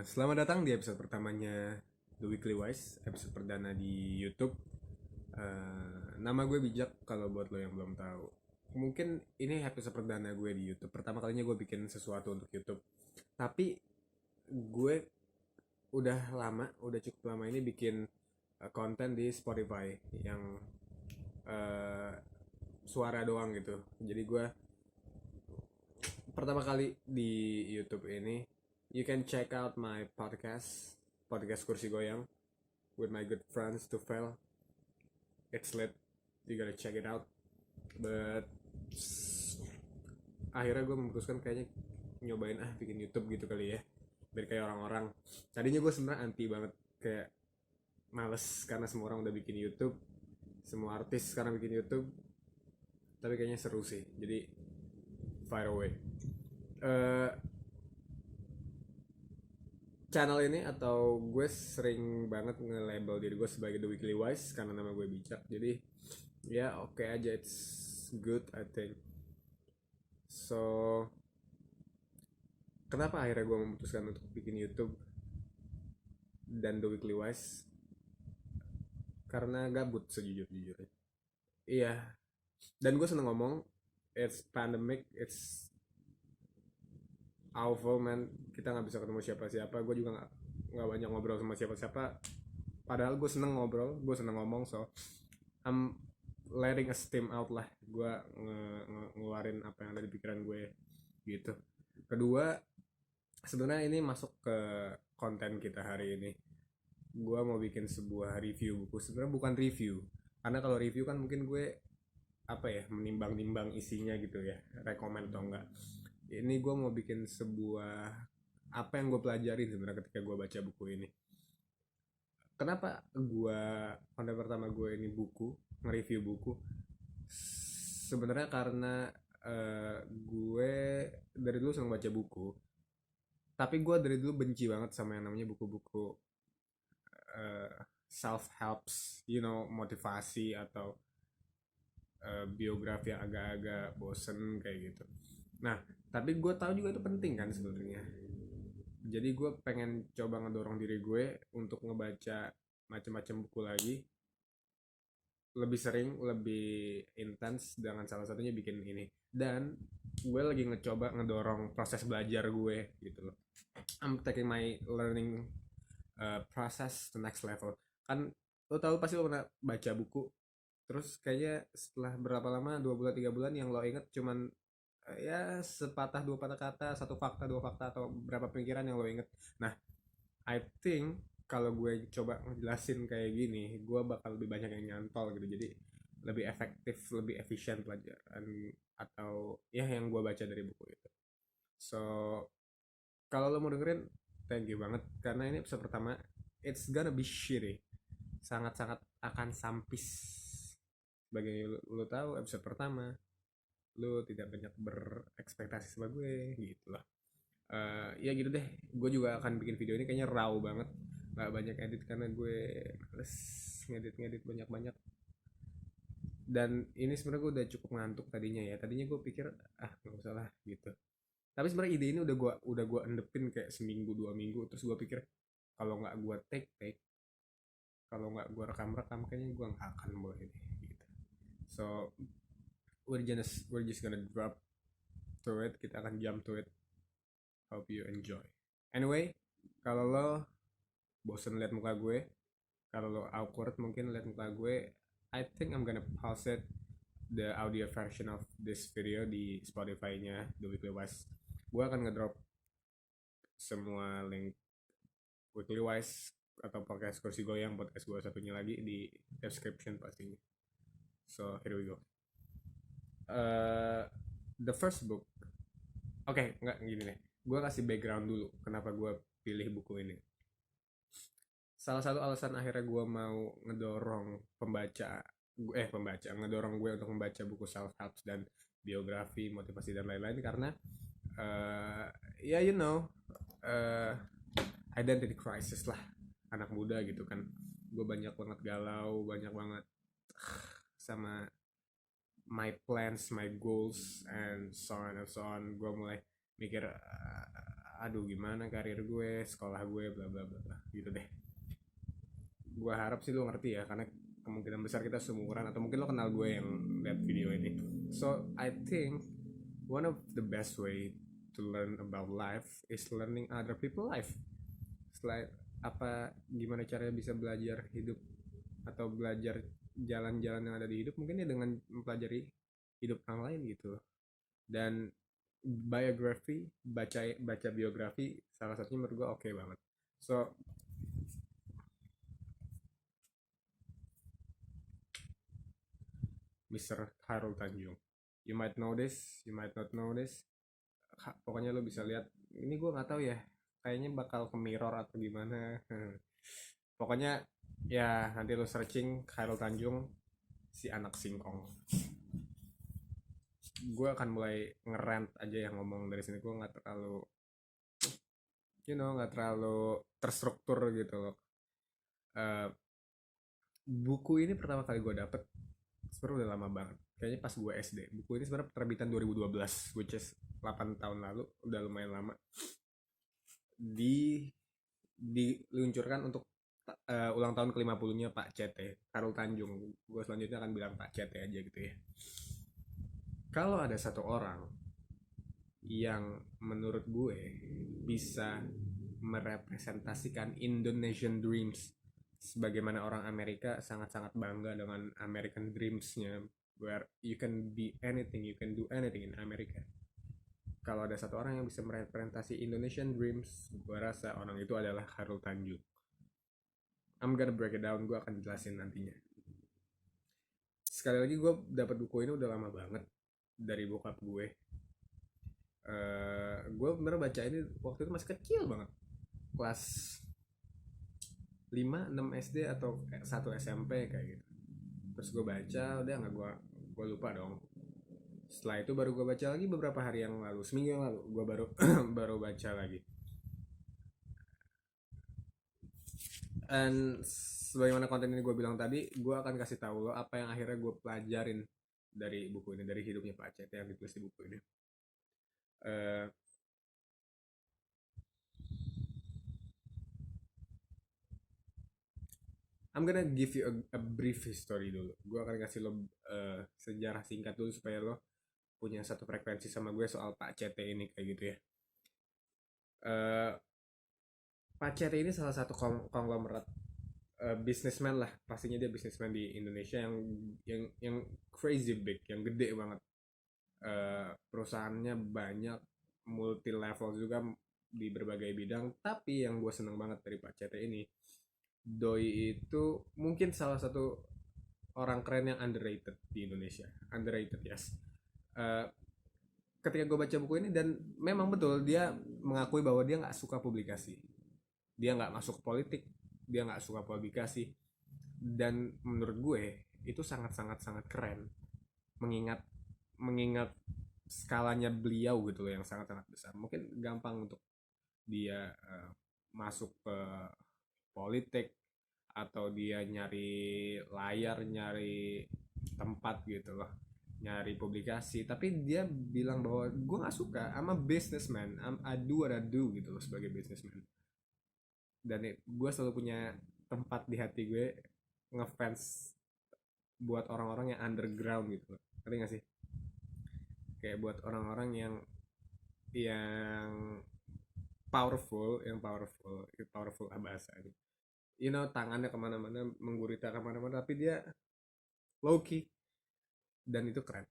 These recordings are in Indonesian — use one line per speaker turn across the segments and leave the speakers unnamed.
Selamat datang di episode pertamanya The Weekly Wise, episode perdana di YouTube. Nama gue Bijak kalau buat lo yang belum tahu. Mungkin ini episode perdana gue di YouTube. Pertama kalinya gue bikin sesuatu untuk YouTube. Tapi gue udah cukup lama ini bikin konten di Spotify yang uh, suara doang gitu. Jadi gue pertama kali di YouTube ini, you can check out my podcast Kursi Goyang with my good friends to fail. It's lit, you gotta check it out. But akhirnya gue memutuskan kayaknya nyobain bikin YouTube gitu kali ya, biar kayak orang-orang. Tadinya gue sebenarnya anti banget, kayak males karena semua orang udah bikin YouTube, semua artis sekarang bikin YouTube. Tapi kayaknya seru sih, jadi fire away. uh, Channel ini atau gue sering banget nge-label diri gue sebagai The Weekly Wise karena nama gue bijak. Jadi ya oke aja, it's good I think. So kenapa akhirnya gue memutuskan untuk bikin YouTube dan The Weekly Wise? Karena gabut sejujur-jujurnya. Iya, dan gue seneng ngomong. It's pandemic, it's awful man, kita nggak bisa ketemu siapa-siapa. Gue juga nggak banyak ngobrol sama siapa-siapa, padahal gue seneng ngobrol, gue seneng ngomong. So I'm letting a steam out lah, gue ngeluarin apa yang ada di pikiran gue gitu. Kedua, sebenarnya ini masuk ke konten kita hari ini. Gue mau bikin sebuah review buku. Sebenarnya bukan review, karena kalau review kan mungkin gue apa ya, menimbang-nimbang isinya gitu ya, rekomend atau enggak. Ini gue mau bikin sebuah apa yang gue pelajari sebenarnya ketika gue baca buku ini. Kenapa gue konten pertama gue ini buku, nge-review buku? Sebenarnya karena gue dari dulu senang baca buku, tapi gue dari dulu benci banget sama yang namanya buku-buku self helps, motivasi atau biografi yang agak-agak bosen kayak gitu. Nah, tapi gue tahu juga itu penting kan sebenarnya. Jadi gue pengen coba ngedorong diri gue untuk ngebaca macam-macam buku lagi, lebih sering, lebih intens, dengan salah satunya bikin ini. Dan gue lagi ngecoba ngedorong proses belajar gue gitu loh. I'm taking my learning process to next level. Kan lo tahu pasti lo pernah baca buku, terus kayaknya setelah berapa lama, 2 bulan 3 bulan, yang lo inget cuman ya sepatah dua patah kata, satu fakta dua fakta, atau berapa pemikiran yang lo inget. Nah, I think kalau gue coba ngejelasin kayak gini, gue bakal lebih banyak yang nyantol gitu. Jadi lebih efektif, lebih efisien pelajaran atau ya yang gue baca dari buku itu. So kalau lo mau dengerin, thank you banget, karena ini episode pertama. It's gonna be shitty, sangat-sangat akan sampis. Sebagai lo tahu, episode pertama, lo tidak banyak berekspektasi sama gue gitu lah. Ya gitu deh, gue juga akan bikin video ini kayaknya raw banget, nggak banyak edit karena gue males ngedit banyak-banyak. Dan ini sebenarnya gue udah cukup ngantuk tadinya gue pikir nggak usah lah gitu. Tapi sebenarnya ide ini udah gue endepin kayak seminggu 2 minggu. Terus gue pikir kalau nggak gue take, kalau nggak gue rekam kayaknya gue nggak akan mulai ini gitu. So we're just gonna drop to it, kita akan jump to it. Hope you enjoy. Anyway, kalau lo bosen liat muka gue, kalau lo awkward mungkin liat muka gue, I think I'm gonna pause it, the audio version of this video di Spotify-nya The Weekly Wise. Gue akan ngedrop semua link Weekly Wise atau podcast Kursi Goyang, podcast gue satunya lagi, di description pastinya. So here we go. The first book. Oke, nggak gini nih. Gue kasih background dulu kenapa gue pilih buku ini. Salah satu alasan akhirnya gue mau ngedorong ngedorong gue untuk membaca buku self help dan biografi, motivasi dan lain-lain, karena ya uh, identity crisis lah, anak muda gitu kan. Gue banyak banget galau, banyak banget sama my plans, my goals, and so on and so on. Gue mulai mikir aduh gimana karir gue, sekolah gue, bla bla bla bla gitu deh. Gue harap sih lo ngerti ya, karena kemungkinan besar kita seumuran, atau mungkin lo kenal gue yang lihat video ini. So I think one of the best way to learn about life is learning other people life. Selain apa, gimana caranya bisa belajar hidup atau belajar jalan-jalan yang ada di hidup, mungkin ya dengan mempelajari hidup orang lain gitu. Dan biografi, baca baca biografi salah satunya menurut gue oke banget. So Mr. Hairul Tanjung, you might know this, you might not know this. Pokoknya lo bisa lihat ini, gue nggak tahu ya, kayaknya bakal ke mirror atau gimana. Pokoknya ya nanti lo searching Hairul Tanjung, si anak singkong. Gue akan mulai ngerant aja yang ngomong dari sini. Gue nggak terlalu nggak terlalu terstruktur gitu loh. Eh, buku ini pertama kali gue dapet sebenarnya udah lama banget, kayaknya pas gue SD. Buku ini sebenarnya terbitan 2012, which is 8 tahun lalu, udah lumayan lama. Diluncurkan untuk ulang tahun ke-50-nya Pak CT Hairul Tanjung. Gue selanjutnya akan bilang Pak CT aja gitu ya. Kalau ada satu orang yang menurut gue bisa merepresentasikan Indonesian Dreams, sebagaimana orang Amerika sangat-sangat bangga dengan American Dreams-nya, where you can be anything, you can do anything in America. Kalau ada satu orang yang bisa merepresentasi Indonesian Dreams, gue rasa orang itu adalah Hairul Tanjung. I'm gonna break it down, gue akan jelasin nantinya. Sekali lagi, gue dapat buku ini udah lama banget dari bokap gue. Gue bener baca ini waktu itu masih kecil banget, kelas 5, 6 SD atau 1 SMP kayak gitu. Terus gue baca, udah nggak, gue lupa dong. Setelah itu baru gue baca lagi beberapa hari yang lalu, seminggu yang lalu gue baru baru baca lagi. Dan sebagaimana konten ini gue bilang tadi, gue akan kasih tahu lo apa yang akhirnya gue pelajarin dari buku ini, dari hidupnya Pak Cet yang ditulis di buku ini. I'm gonna give you a brief history dulu. Gue akan kasih lo sejarah singkat dulu supaya lo punya satu frekuensi sama gue soal Pak CT ini kayak gitu ya. Pak CT ini salah satu konglomerat businessman lah, pastinya dia businessman di Indonesia yang crazy big, yang gede banget. Perusahaannya banyak, multi level juga di berbagai bidang. Tapi yang gue seneng banget dari Pak CT ini, Doi itu mungkin salah satu orang keren yang underrated di Indonesia. Underrated, yes. Uh, Ketika gue baca buku ini, dan memang betul dia mengakui bahwa dia nggak suka publikasi, dia nggak masuk politik, dia nggak suka publikasi. Dan menurut gue itu sangat sangat sangat keren, mengingat mengingat skalanya beliau gitu loh, yang sangat sangat besar. Mungkin gampang untuk dia masuk ke politik, atau dia nyari layar, nyari tempat gitu loh, nyari publikasi. Tapi dia bilang bahwa gue nggak suka, I'm a businessman, I do what I do gitu loh sebagai businessman. Dan gue selalu punya tempat di hati gue ngefans buat orang-orang yang underground gitu loh, ngerti gak sih? Kayak buat orang-orang yang powerful, powerful bahasanya, tangannya kemana-mana, menggurita kemana-mana, tapi dia low key, dan itu keren.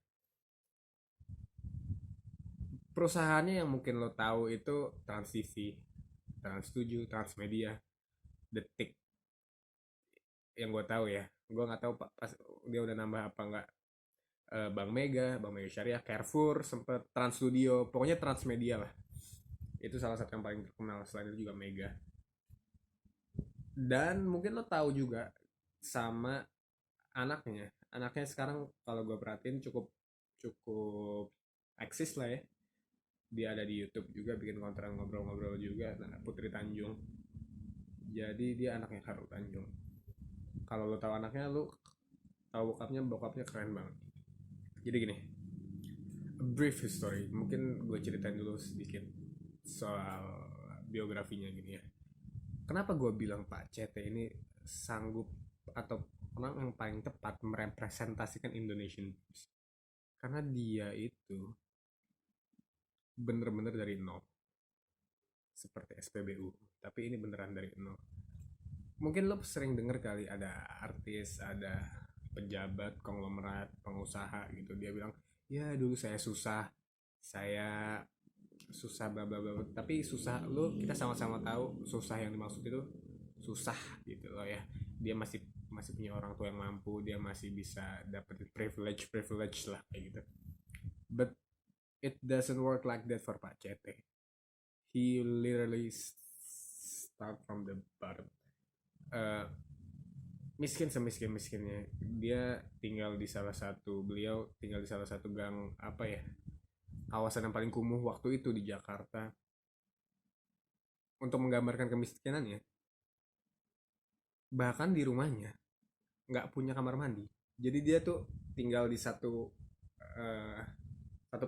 Perusahaannya yang mungkin lo tahu itu Trans TV, Trans 7, Transmedia, Detik, yang gue tahu ya. Gue nggak tahu pas dia udah nambah apa nggak. Bank Mega Syariah, Carrefour, sempet Trans Studio, pokoknya Transmedia lah. Itu salah satu yang paling terkenal. Selain itu juga Mega. Dan mungkin lo tahu juga sama anaknya sekarang kalau gue perhatiin cukup cukup eksis lah ya. Dia ada di YouTube juga, bikin konten ngobrol-ngobrol juga. Nah, Putri Tanjung. Jadi dia anaknya Hairul Tanjung. Kalau lo tahu anaknya, lo tahu bokapnya keren banget. Jadi gini, a brief history, mungkin gue ceritain dulu sedikit soal biografinya gini ya. Kenapa gue bilang Pak CT ini sanggup atau orang yang paling tepat merepresentasikan Indonesian Dreams? Karena dia itu bener-bener dari nol, seperti SPBU, tapi ini beneran dari nol. Mungkin lo sering denger kali ada artis, ada pejabat, konglomerat, pengusaha gitu, dia bilang, ya dulu saya susah bla bla bla, tapi susah lo kita sama-sama tahu susah yang dimaksud itu susah gitu loh ya. Dia masih masih punya orang tua yang mampu, dia masih bisa dapetin privilege lah kayak gitu. But it doesn't work like that for Pak CT. He literally start from the bottom. Uh, Miskin semiskin miskinnya, beliau tinggal di salah satu gang, apa ya, kawasan yang paling kumuh waktu itu di Jakarta. Untuk menggambarkan kemiskinannya, bahkan di rumahnya nggak punya kamar mandi. Jadi dia tuh tinggal di uh, satu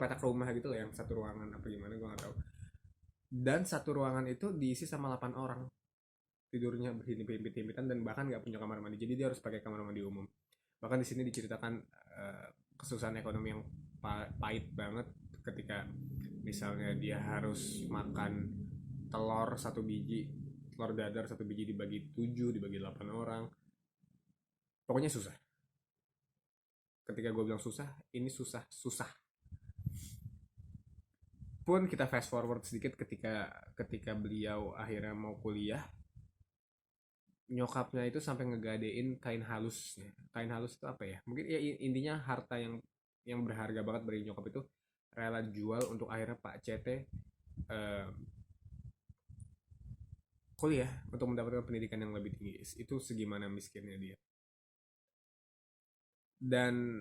petak rumah gitu loh, yang satu ruangan apa gimana gue nggak tahu. Dan satu ruangan itu diisi sama 8 orang, tidurnya berhimpit-himpitan, dan bahkan nggak punya kamar mandi. Jadi dia harus pakai kamar mandi umum. Bahkan di sini diceritakan kesusahan ekonomi yang pahit banget ketika misalnya dia harus makan telur dadar satu biji dibagi 7, dibagi 8 orang. Pokoknya susah. Ketika gue bilang susah, ini susah pun. Kita fast forward sedikit, ketika beliau akhirnya mau kuliah, nyokapnya itu sampai ngegadein kain halus. Kain halus itu apa ya, mungkin ya intinya harta yang berharga banget dari nyokap itu rela jual untuk akhirnya Pak CT kuliah untuk mendapatkan pendidikan yang lebih tinggi. Itu segimana miskinnya dia. Dan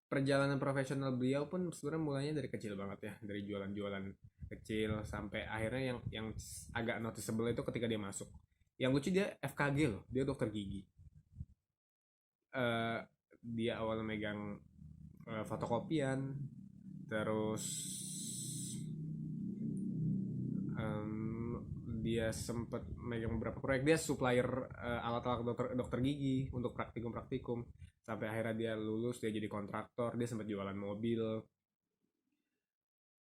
perjalanan profesional beliau pun sebenarnya mulainya dari kecil banget ya, dari jualan-jualan kecil sampai akhirnya yang agak noticeable itu ketika dia masuk. Yang lucu, dia FKG loh, dia dokter gigi. Dia awalnya megang fotokopian, terus dia sempat megang beberapa proyek, dia supplier alat-alat dokter gigi untuk praktikum, sampai akhirnya dia lulus, dia jadi kontraktor, dia sempat jualan mobil,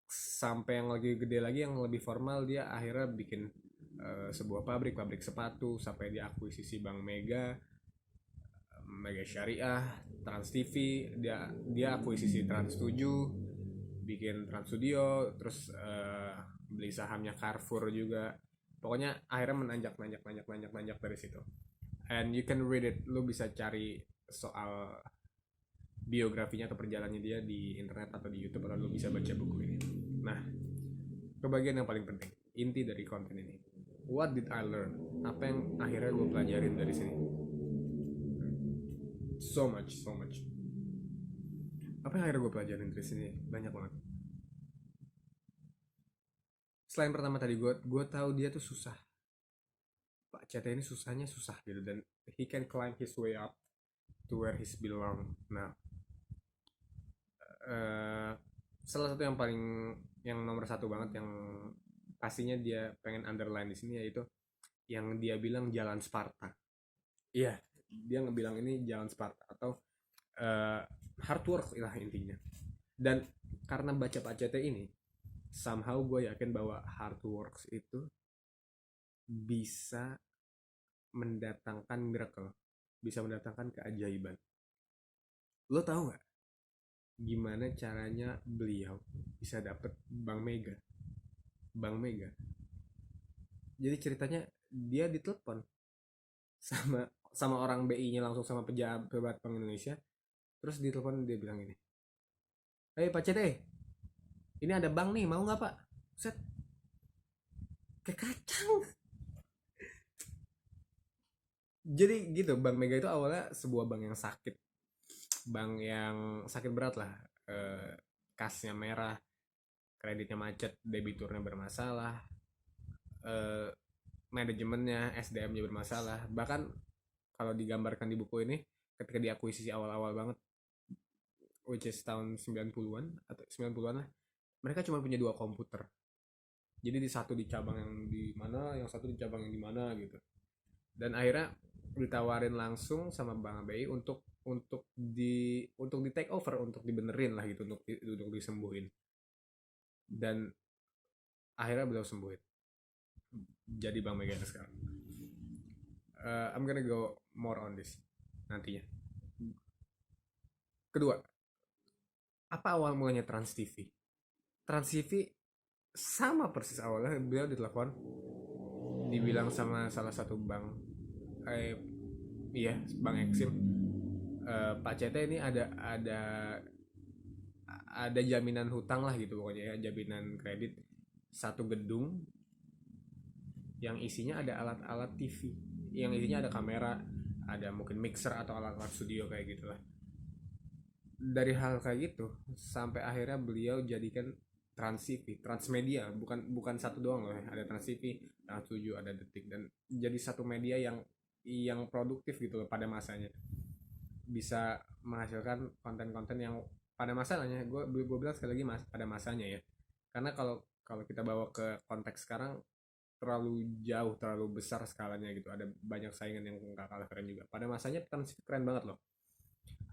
sampai yang lagi gede lagi, yang lebih formal, dia akhirnya bikin sebuah pabrik sepatu, sampai dia akuisisi Bank Mega Syariah, Trans TV, dia akuisisi Trans 7, bikin Trans Studio, terus beli sahamnya Carrefour juga. Pokoknya akhirnya menanjak dari situ. And you can read it, lu bisa cari soal biografinya atau perjalanannya dia di internet atau di YouTube, atau lu bisa baca buku ini. Nah, ke bagian yang paling penting, inti dari konten ini. What did I learn? Apa yang akhirnya gue pelajarin dari sini? So much. Apa yang akhirnya gue pelajarin dari sini? Banyak banget. Selain pertama tadi, gue tahu dia tuh susah. Pak CT ini susahnya susah gitu, dan he can climb his way up to where he's belong. Nah, salah satu yang nomor satu banget, yang pastinya dia pengen underline di sini, yaitu yang dia bilang jalan Sparta. Iya, dia ngebilang ini jalan Sparta atau hard work lah intinya. Dan karena baca Pak CT ini, somehow gue yakin bahwa hard works itu bisa mendatangkan miracle, bisa mendatangkan keajaiban. Lo tahu nggak gimana caranya beliau bisa dapet Bank Mega? Jadi ceritanya, dia ditelepon sama orang BI-nya langsung, sama pejabat Bank Indonesia. Terus ditelepon, dia bilang ini, "Hei Pak CT, ini ada bank nih, mau nggak Pak?" Set, kayak kacang. Jadi gitu, Bank Mega itu awalnya sebuah bank yang sakit berat lah. Kasnya merah, kreditnya macet, debiturnya bermasalah, manajemennya, SDM-nya bermasalah. Bahkan kalau digambarkan di buku ini, ketika diakuisisi awal-awal banget, which is tahun 90-an atau 90-an lah, mereka cuma punya 2 komputer. Jadi di satu di cabang yang di mana, yang satu di cabang yang di mana gitu. Dan akhirnya ditawarin langsung sama Bang Abei untuk di take over, untuk dibenerin lah gitu, untuk disembuhin. Dan akhirnya beliau sembuhin. Jadi Bang Mega sekarang. I'm gonna go more on this nantinya. Kedua, apa awal mulanya Trans TV? Trans TV sama persis awalnya beliau ditelepon, dibilang sama salah satu bank, eh iya Bang Eksim, Pak CT ini ada jaminan hutang lah gitu pokoknya ya, jaminan kredit satu gedung yang isinya ada alat-alat TV, yang isinya ada kamera, ada mungkin mixer atau alat-alat studio kayak gitulah. Dari hal kayak gitu sampai akhirnya beliau jadikan Trans TV, Transmedia, bukan bukan satu doang loh ya. Ada Trans TV, Trans 7, ada Detik, dan jadi satu media yang produktif gitu loh pada masanya. Bisa menghasilkan konten-konten yang pada masanya, gue bilang sekali lagi pada masanya ya. Karena kalau kalau kita bawa ke konteks sekarang terlalu jauh, terlalu besar skalanya gitu. Ada banyak saingan yang gak kalah keren juga. Pada masanya Trans TV keren banget loh.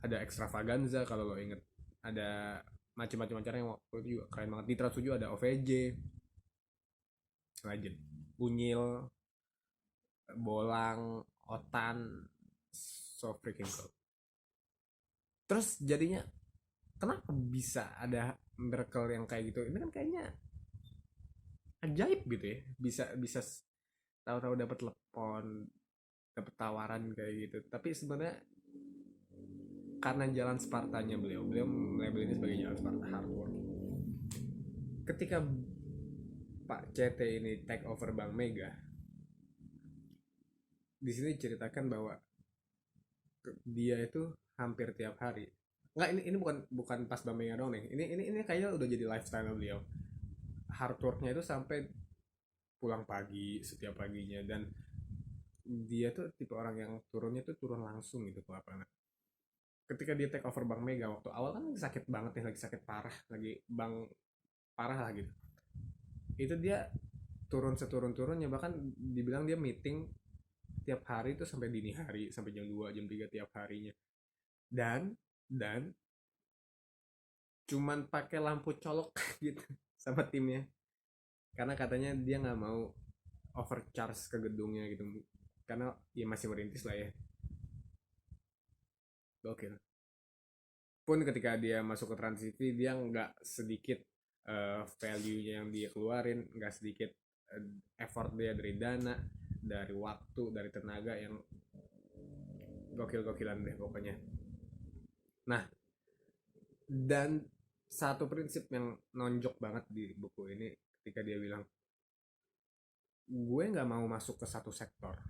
Ada Extravaganza kalau lo inget, ada macam-macam acara yang waktu itu juga keren banget. Di Trans 7 ada OVJ, Legend, Unyil, Bolang, Otan, so freaking cool. Terus jadinya kenapa bisa ada miracle yang kayak gitu? Ini kan kayaknya ajaib gitu ya. Bisa tahu-tahu dapat telepon, dapat tawaran kayak gitu. Tapi sebenarnya karena jalan Spartanya beliau melabel ini sebagai jalan Sparta, hard work. Ketika Pak CT ini take over Bank Mega, di sini diceritakan bahwa dia itu hampir tiap hari, nggak, ini bukan bukan pas Bank Mega dong nih, ini kayaknya udah jadi lifestyle beliau, hard worknya itu sampai pulang pagi setiap paginya. Dan dia tuh tipe orang yang turunnya tuh turun langsung gitu ke lapangan. Ketika dia take over Bank Mega waktu awal kan lagi sakit banget nih, lagi sakit parah, lagi bank parah lah gitu, itu dia turun seturun-turunnya, bahkan dibilang dia meeting tiap hari itu sampai dini hari, sampai jam 2 jam 3 tiap harinya. Dan cuman pakai lampu colok gitu sama timnya, karena katanya dia nggak mau overcharge ke gedungnya gitu, karena ya masih merintis lah ya. Oke, pun ketika dia masuk ke Trans TV dia nggak sedikit value-nya yang dia keluarin, nggak sedikit effort dia dari dana, dari waktu, dari tenaga yang gokil-gokilan deh pokoknya. Nah, dan satu prinsip yang nonjok banget di buku ini ketika dia bilang, gue nggak mau masuk ke satu sektor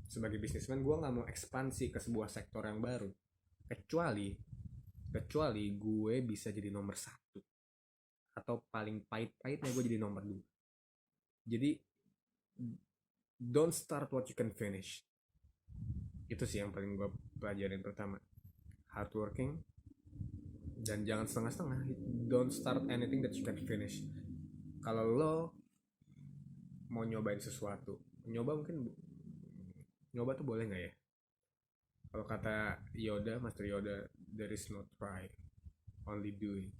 sebagai bisnismen, gue nggak mau ekspansi ke sebuah sektor yang baru, kecuali kecuali gue bisa jadi nomor satu, atau paling pahit-pahitnya gue jadi nomor dua. Jadi don't start what you can finish. Itu sih yang paling gue pelajarin pertama, hardworking, dan jangan setengah-setengah. Don't start anything that you can finish. Kalau lo mau nyobain sesuatu, nyoba tuh boleh nggak ya? Kalau kata Yoda, Master Yoda, there is no try, only doing.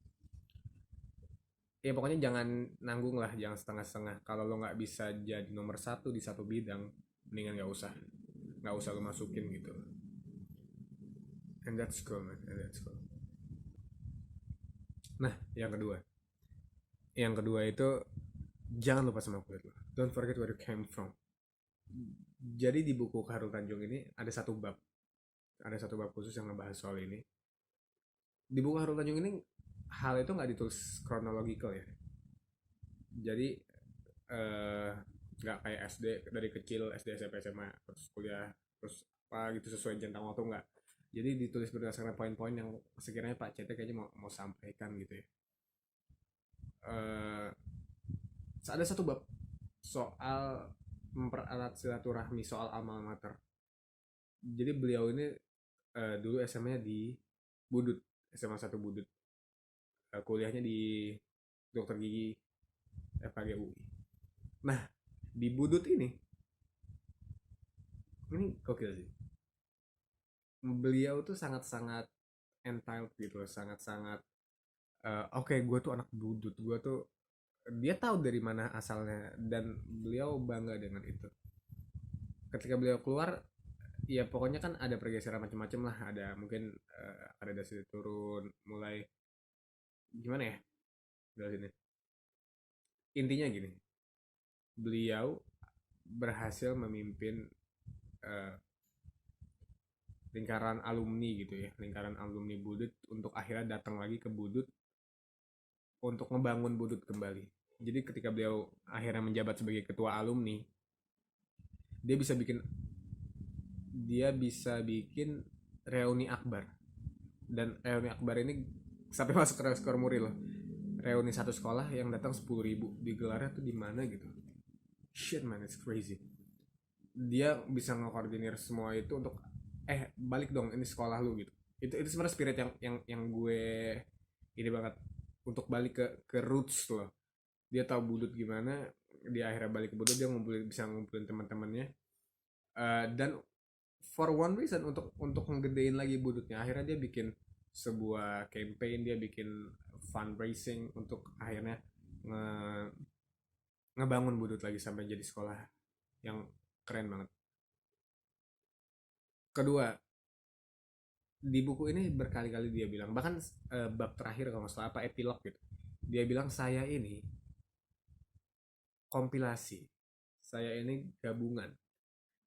Ya pokoknya jangan nanggung lah, jangan setengah-setengah. Kalau lo nggak bisa jadi nomor satu di satu bidang, mendingan nggak usah lo masukin gitu. And that's cool man, and that's cool. Nah, yang kedua itu jangan lupa sama kulit lo. Don't forget where you came from. Jadi di buku Khairul Tanjung ini ada satu bab khusus yang ngebahas soal ini. Di buku Khairul Tanjung ini hal itu nggak ditulis chronological ya. Jadi eh, nggak kayak SD, dari kecil SD SMP SMA terus kuliah terus apa gitu sesuai jentang waktu, nggak. Jadi ditulis berdasarkan poin-poin yang sekiranya Pak CT kayaknya mau sampaikan gitu ya. eh, ada satu bab soal memperalat silaturahmi, soal alma mater. Jadi beliau ini dulu SMA-nya di Budut, SMA 1 Budut. Kuliahnya di Dokter Gigi FKG UI. Nah, di Budut ini gokil sih. Beliau tuh sangat-sangat entitled gitu, sangat-sangat oke, gue tuh anak Budut, gue tuh, dia tahu dari mana asalnya dan beliau bangga dengan itu. Ketika beliau keluar, ya pokoknya kan ada pergeseran macam-macam lah, ada mungkin ada dasi turun, mulai gimana ya dari sini. Intinya gini, beliau berhasil memimpin eh, lingkaran alumni gitu ya, lingkaran alumni Budut untuk akhirnya datang lagi ke Budut untuk ngebangun Budut kembali. Jadi ketika beliau akhirnya menjabat sebagai ketua alumni, dia bisa bikin dia bisa bikin reuni akbar. Dan reuni akbar ini sampai masuk ke skor muri loh. Reuni satu sekolah yang datang 10.000, digelarnya tuh di mana gitu. Shit man, it's crazy. Dia bisa ngekoordinir semua itu untuk balik dong, ini sekolah lu gitu. Itu sebenarnya spirit yang gue ini banget, untuk balik ke roots loh. Dia tahu Budut gimana, dia akhirnya balik ke Budut, dia bisa ngumpulin teman-temannya. Dan for one reason, untuk ngegedein lagi Budutnya, akhirnya dia bikin sebuah campaign, dia bikin fundraising untuk akhirnya nge ngebangun Budut lagi sampai jadi sekolah yang keren banget. Kedua, di buku ini berkali-kali dia bilang, bahkan bab terakhir kalau nggak salah apa epilog gitu, dia bilang saya ini kompilasi, saya ini gabungan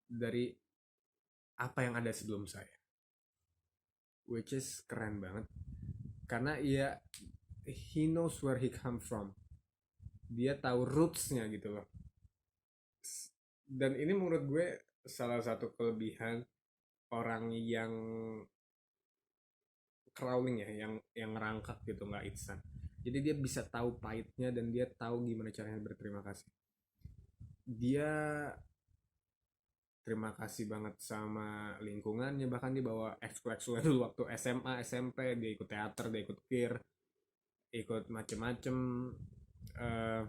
dari apa yang ada sebelum saya, which is keren banget karena he knows where he come from, dia tahu rootsnya gitu loh. Dan ini menurut gue salah satu kelebihan orang yang crawling ya, yang ngerangkak gitu, nggak instan. Jadi dia bisa tahu pahitnya dan dia tahu gimana caranya berterima kasih. Dia terima kasih banget sama lingkungannya, bahkan dia bawa ekskul dulu waktu SMA SMP, dia ikut teater, dia ikut kir, ikut macem-macem. uh,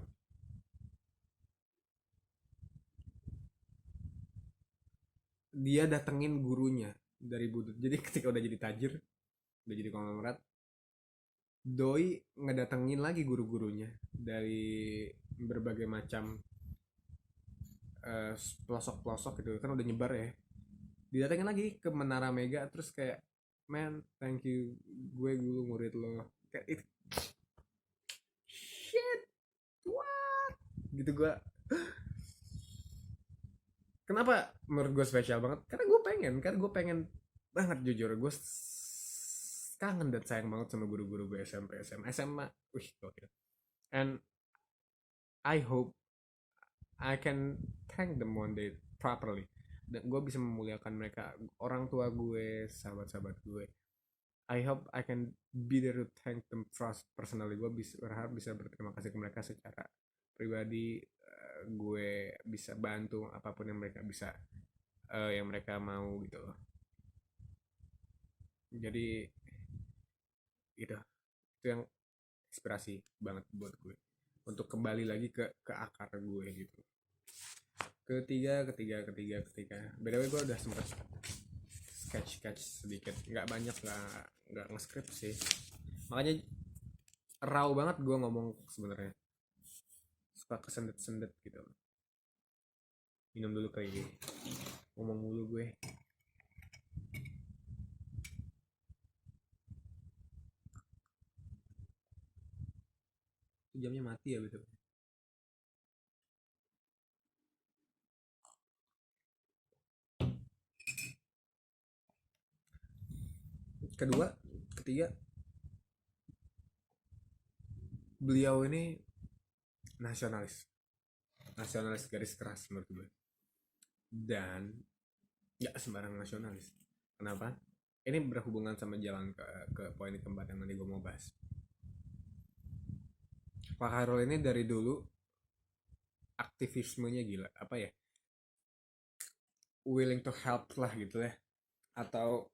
dia datengin gurunya dari Budut, jadi ketika udah jadi tajir, udah jadi konglomerat, doi ngedatengin lagi guru-gurunya dari berbagai macam pelosok-pelosok gitu kan, udah nyebar ya, didatengin lagi ke Menara Mega, terus kayak, man thank you, gue dulu murid lo, kayak it, shit, what gitu. Gue kenapa menurut gue spesial banget, karena gue pengen banget, jujur gue kangen dan sayang banget sama guru-guru gue SMP SMA. Wih gokil. And I hope I can thank them one day properly, dan gue bisa memuliakan mereka, orang tua gue, sahabat-sahabat gue. I hope I can be there to thank them personally. Gue berharap bisa berterima kasih ke mereka secara pribadi. Gue bisa bantu apapun yang mereka bisa, yang mereka mau gitu loh. Jadi gitu, itu yang inspirasi banget buat gue untuk kembali lagi ke akar gue gitu. Ketiga, btw gue udah sempet sketch sedikit, nggak banyak, nggak nge-script sih, makanya raw banget gue ngomong sebenarnya, suka kesendet-sendet gitu. Minum dulu kayak gini, ngomong mulu gue. Jamnya mati ya betul. Ketiga, beliau ini nasionalis garis keras menurut gue, dan nggak sembarang nasionalis. Kenapa? Ini berhubungan sama jalan ke poin keempat yang nanti gue mau bahas. Pak Khairul ini dari dulu aktivismenya gila, apa ya, willing to help lah gitu ya, atau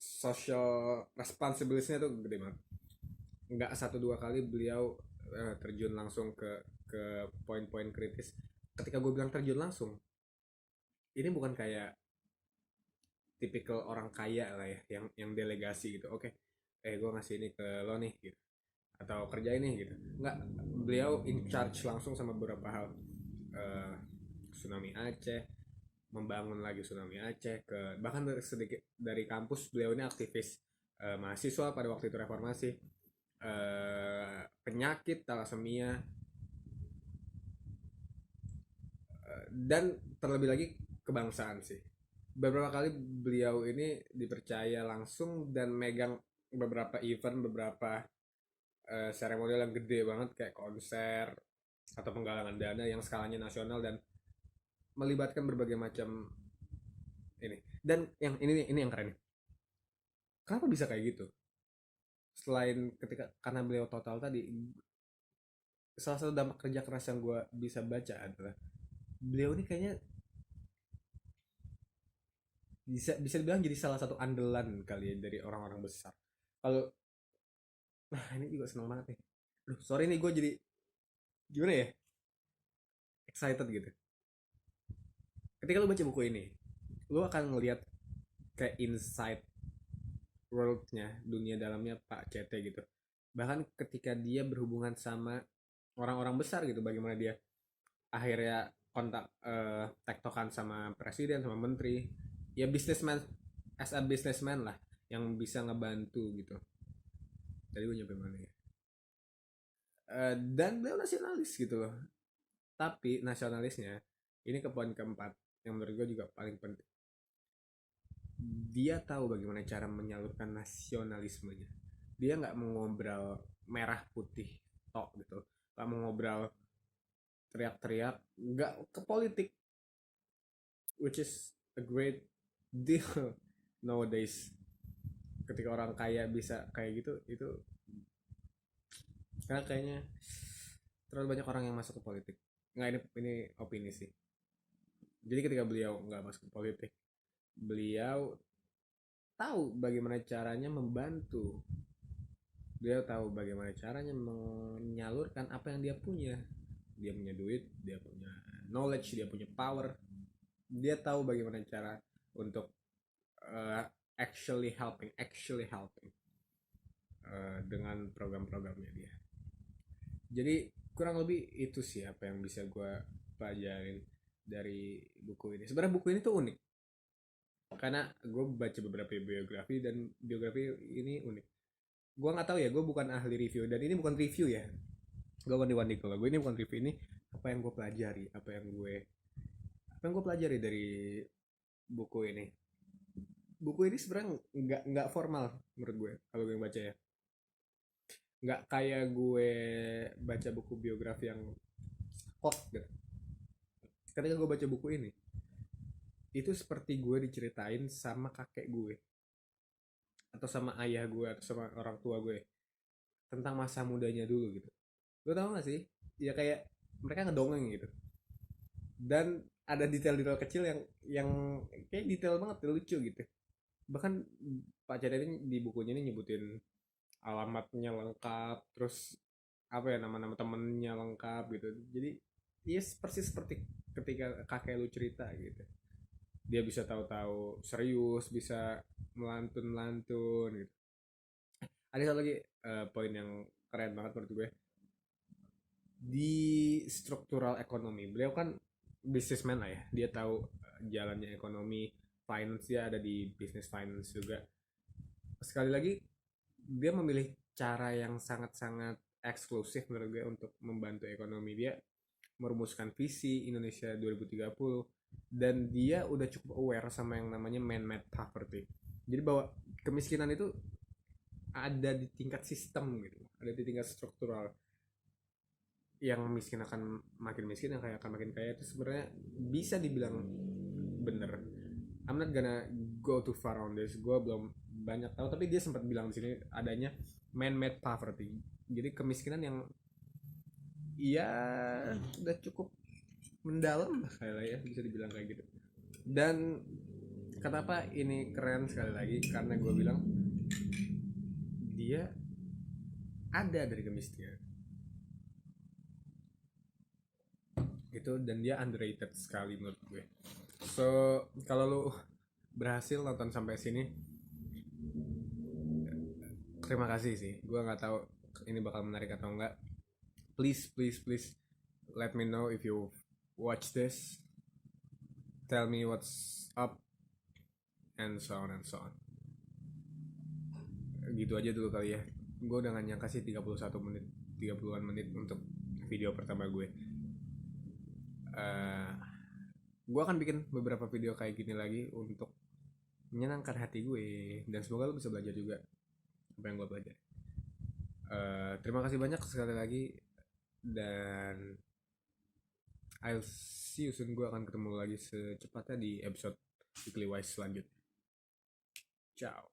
social responsibility-nya tuh gede banget. Nggak satu dua kali beliau terjun langsung ke poin-poin kritis, ketika gue bilang terjun langsung, ini bukan kayak tipikal orang kaya lah ya, yang delegasi gitu. Oke, gue ngasih ini ke lo nih gitu, atau kerja ini gitu. Nggak, beliau in charge langsung sama beberapa hal. Eh, tsunami Aceh, membangun lagi tsunami Aceh, ke bahkan dari sedikit dari kampus beliau ini aktivis mahasiswa pada waktu itu reformasi, penyakit thalassemia, dan terlebih lagi kebangsaan sih. Beberapa kali beliau ini dipercaya langsung dan megang beberapa event, beberapa seremonial yang gede banget kayak konser atau penggalangan dana yang skalanya nasional dan melibatkan berbagai macam ini. Dan yang ini yang keren. Kenapa bisa kayak gitu? Selain ketika karena beliau total tadi, salah satu dampak kerja keras yang gue bisa baca adalah beliau ini kayaknya bisa bisa dibilang jadi salah satu andalan kali ya dari orang-orang besar. Kalau nah ini juga seneng banget nih. Aduh, sorry nih gue jadi gimana ya, excited gitu. Ketika lu baca buku ini, lu akan ngelihat kayak inside worldnya, dunia dalamnya Pak CT gitu. Bahkan ketika dia berhubungan sama orang-orang besar gitu, bagaimana dia akhirnya kontak tektokan sama presiden sama menteri, ya businessman, as a businessman lah, yang bisa ngebantu gitu. Tadi gue nyampe mana ya? Dan beliau nasionalis gitu loh. Tapi nasionalisnya ini ke poin keempat yang menurut gue juga paling penting. Dia tahu bagaimana cara menyalurkan nasionalismenya. Dia nggak mengobrol merah putih tok gitu, nggak mengobrol teriak-teriak, nggak ke politik, which is a great deal nowadays. Ketika orang kaya bisa kayak gitu, itu karena kayaknya terlalu banyak orang yang masuk ke politik. Nggak, ini opini sih. Jadi ketika beliau nggak masuk ke politik, beliau tahu bagaimana caranya membantu, beliau tahu bagaimana caranya menyalurkan apa yang dia punya. Dia punya duit, dia punya knowledge, dia punya power, dia tahu bagaimana cara untuk uh, actually helping dengan program-programnya dia. Jadi kurang lebih itu sih apa yang bisa gue pelajarin dari buku ini. Sebenarnya buku ini tuh unik karena gue baca beberapa biografi dan biografi ini unik. Gue nggak tahu ya, gue bukan ahli review dan ini bukan review ya. Gue wanti-wanti kalau gue ini bukan review, ini apa yang gue pelajari, apa yang gue pelajari dari buku ini. Buku ini sebenarnya nggak formal menurut gue kalau gue baca ya. Nggak kayak gue baca buku biografi yang hot gitu. Ketika gue baca buku ini, itu seperti gue diceritain sama kakek gue atau sama ayah gue atau sama orang tua gue tentang masa mudanya dulu gitu. Lo tau gak sih? Ya kayak mereka ngedongeng gitu. Dan ada detail-detail kecil yang kayak detail banget, lucu gitu. Bahkan Pak Cete ini di bukunya ini nyebutin alamatnya lengkap, terus apa ya, nama-nama temennya lengkap gitu. Jadi yes, persis seperti ketika kakek lu cerita gitu. Dia bisa tahu-tahu serius, bisa melantun-lantun gitu. Ada satu lagi poin yang keren banget menurut gue di struktural ekonomi. Beliau kan businessman lah ya, dia tahu jalannya ekonomi, finance, dia ada di business finance juga. Sekali lagi dia memilih cara yang sangat-sangat eksklusif menurut gue untuk membantu ekonomi. Dia merumuskan visi Indonesia 2030 dan dia udah cukup aware sama yang namanya man-made poverty. Jadi bahwa kemiskinan itu ada di tingkat sistem gitu, ada di tingkat struktural. Yang miskin akan makin miskin, yang kaya akan makin kaya, itu sebenarnya bisa dibilang bener. I'm not gonna go too far on this, gue belum banyak tahu, tapi dia sempat bilang di sini adanya man-made poverty. Jadi kemiskinan yang ya udah cukup mendalam kayak ya, bisa dibilang kayak gitu. Dan kenapa ini keren sekali lagi, karena gue bilang dia ada dari kemiskinan. gitu, dan dia underrated sekali menurut gue. So kalau lu berhasil nonton sampai sini, terima kasih sih. Gue nggak tahu ini bakal menarik atau enggak. Please please please let me know if you watch this, tell me what's up, and so on and so on. Gitu aja dulu kali ya. Gue udah gak nyangka sih 31 menit, 30-an menit untuk video pertama gue. Gue akan bikin beberapa video kayak gini lagi untuk menyenangkan hati gue, dan semoga lo bisa belajar juga apa yang gue belajar. Terima kasih banyak sekali lagi, dan I'll see you soon. Gue akan ketemu lagi secepatnya di episode Weekly Wise selanjutnya. Ciao.